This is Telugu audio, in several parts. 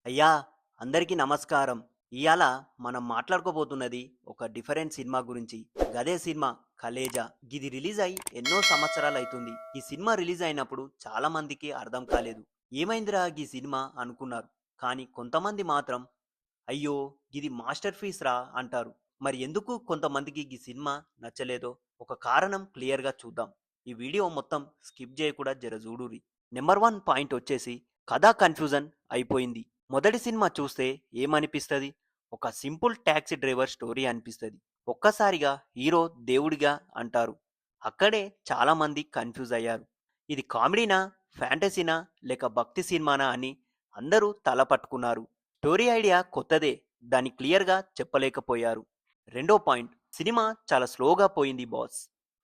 అయ్యా! అందరికీ నమస్కారం. ఇయాల మనం మాట్లాడుకోబోతున్నది ఒక డిఫరెంట్ సినిమా గురించి. గదే సినిమా 'కలేజా'. గిది రిలీజ్ అయ్యి ఎన్నో సంవత్సరాలైతుంది. ఈ సినిమా రిలీజ్ అయినప్పుడు చాలా మందికి అర్థం కాలేదు. ఏమైందిరా గీ సినిమా అనుకున్నారు. కానీ కొంతమంది మాత్రం అయ్యో! గిది మాస్టర్ పీస్ రా అంటారు. మరి ఎందుకు కొంతమందికి గీ సినిమా నచ్చలేదో ఒక కారణం క్లియర్‌గా చూద్దాం. ఈ వీడియో మొత్తం స్కిప్ చేయకుండా జర చూడుర్రి. నెంబర్ 1 పాయింట్ వచ్చేసి కథ కన్‌ఫ్యూజన్ అయిపోయింది. మొదటి సినిమా చూస్తే ఏమనిపిస్తది? ఒక సింపుల్ టాక్సీ డ్రైవర్ స్టోరీ అనిపిస్తది. ఒక్కసారిగా హీరో దేవుడిగా అంటారు. అక్కడే చాలా మంది కన్‌ఫ్యూజ్ అయ్యారు. ఇది కామెడీనా? ఫ్యాంటసీనా? లేక భక్తి సినిమానా అని అందరూ తల పట్టుకున్నారు. స్టోరీ ఐడియా కొత్తదే. దాన్ని క్లియర్‌గా చెప్పలేకపోయారు. రెండో పాయింట్ సినిమా చాలా స్లోగా పోయింది బాస్.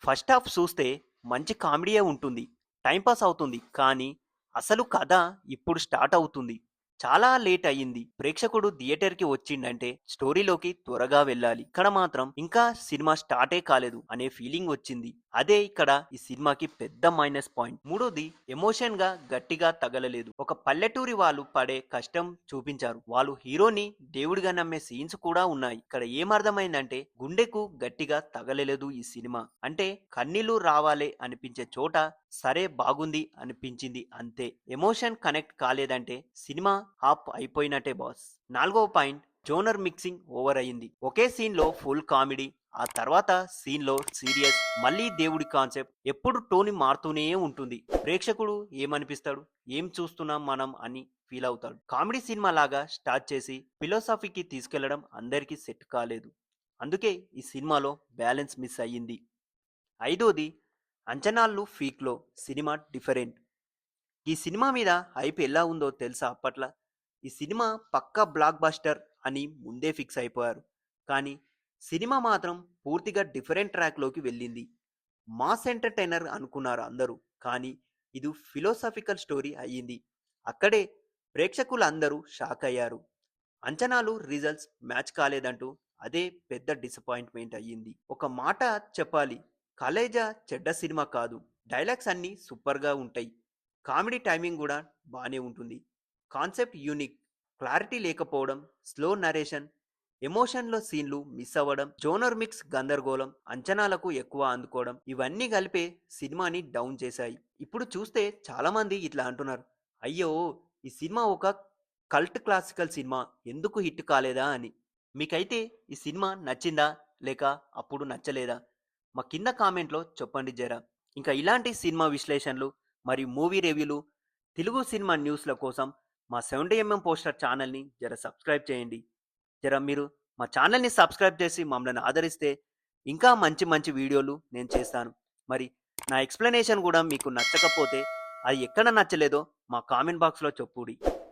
ఫస్ట్ హాఫ్ చూస్తే మంచి కామెడీయే ఉంటుంది. టైం పాస్ అవుతుంది. కానీ అసలు కథ ఇప్పుడు స్టార్ట్ అవుతుంది. చాలా లేట్ అయ్యింది. ప్రేక్షకుడు థియేటర్‌కి వచ్చిండంటే స్టోరీలోకి త్వరగా వెళ్ళాలి. ఇక్కడ మాత్రం ఇంకా సినిమా స్టార్టే కాలేదు అనే ఫీలింగ్ వచ్చింది. అదే ఇక్కడ ఈ సినిమాకి పెద్ద మైనస్ పాయింట్. మూడోది ఎమోషన్‌గా గట్టిగా తగలలేదు. ఒక పల్లెటూరి వాళ్ళు పడే కష్టం చూపించారు. వాళ్ళు హీరోని దేవుడిగా నమ్మే సీన్స్ కూడా ఉన్నాయి. ఇక్కడ ఏమర్థమైందంటే గుండెకు గట్టిగా తగలలేదు ఈ సినిమా. అంటే కన్నీళ్లు రావాలే అనిపించే చోట సరే బాగుంది అనిపించింది అంతే. ఎమోషన్ కనెక్ట్ కాలేదంటే సినిమా హాప్ అయిపోయినట్టే బాస్. నాలుగవ పాయింట్ జోనర్ మిక్సింగ్ ఓవర్ అయింది. ఒకే సీన్ లో ఫుల్ కామెడీ, ఆ తర్వాత సీన్ లో సీరియస్, మళ్ళీ దేవుడి కాన్సెప్ట్, ఎప్పుడు టోని మారుతూనే ఉంటుంది. ప్రేక్షకుడు ఏమనిపిస్తాడు, ఏం చూస్తున్నాం మనం అని ఫీల్ అవుతాడు. కామెడీ సినిమా లాగా స్టార్ట్ చేసి ఫిలాసఫీకి తీసుకెళ్లడం అందరికీ సెట్ కాలేదు. అందుకే ఈ సినిమాలో బ్యాలెన్స్ మిస్ అయ్యింది. ఐదోది అంచనాలు ఫీక్లో సినిమా డిఫరెంట్. ఈ సినిమా మీద హైప్ ఎలా ఉందో తెలుసా అప్పట్ల? ఈ సినిమా పక్కా బ్లాక్ బస్టర్ అని ముందే ఫిక్స్ అయిపోయారు. కానీ సినిమా మాత్రం పూర్తిగా డిఫరెంట్ ట్రాక్‌లోకి వెళ్ళింది. మాస్ ఎంటర్‌టైనర్ అనుకున్నారు అందరూ. కానీ ఇది ఫిలాసాఫికల్ స్టోరీ అయ్యింది. అక్కడే ప్రేక్షకులందరూ షాక్ అయ్యారు. అంచనాలు రిజల్ట్స్ మ్యాచ్ కాలేదంటూ అదే పెద్ద డిసప్పాయింట్మెంట్ అయ్యింది. ఒక మాట చెప్పాలి, కలేజా చెడ్డ సినిమా కాదు. డైలాగ్స్ అన్నీ సూపర్గా ఉంటాయి. కామెడీ టైమింగ్ కూడా బానే ఉంటుంది. కాన్సెప్ట్ యూనిక్, క్లారిటీ లేకపోవడం, స్లో నరేషన్, ఎమోషన్లో సీన్లు మిస్ అవ్వడం, జోనర్ మిక్స్ గందరగోళం, అంచనాలకు ఎక్కువ అందుకోవడం, ఇవన్నీ కలిపే సినిమాని డౌన్ చేశాయి. ఇప్పుడు చూస్తే చాలామంది ఇట్లా అంటున్నారు, అయ్యో ఈ సినిమా ఒక కల్ట్ క్లాసికల్ సినిమా ఎందుకు హిట్ కాలేదా అని. మీకైతే ఈ సినిమా నచ్చిందా లేక అప్పుడు నచ్చలేదా? మా కింద కామెంట్లో చెప్పండి జరా. ఇంకా ఇలాంటి సినిమా విశ్లేషణలు మరియు మూవీ రివ్యూలు, తెలుగు సినిమా న్యూస్ల కోసం మా 70mm పోస్టర్ ఛానల్ని జర సబ్స్క్రైబ్ చేయండి. జర మీరు మా ఛానల్ని సబ్స్క్రైబ్ చేసి మమ్మల్ని ఆదరిస్తే ఇంకా మంచి మంచి వీడియోలు నేను చేస్తాను. మరి నా ఎక్స్ప్లెనేషన్ కూడా మీకు నచ్చకపోతే అది ఎక్కడ నచ్చలేదో మా కామెంట్ బాక్స్లో చెప్పుడి.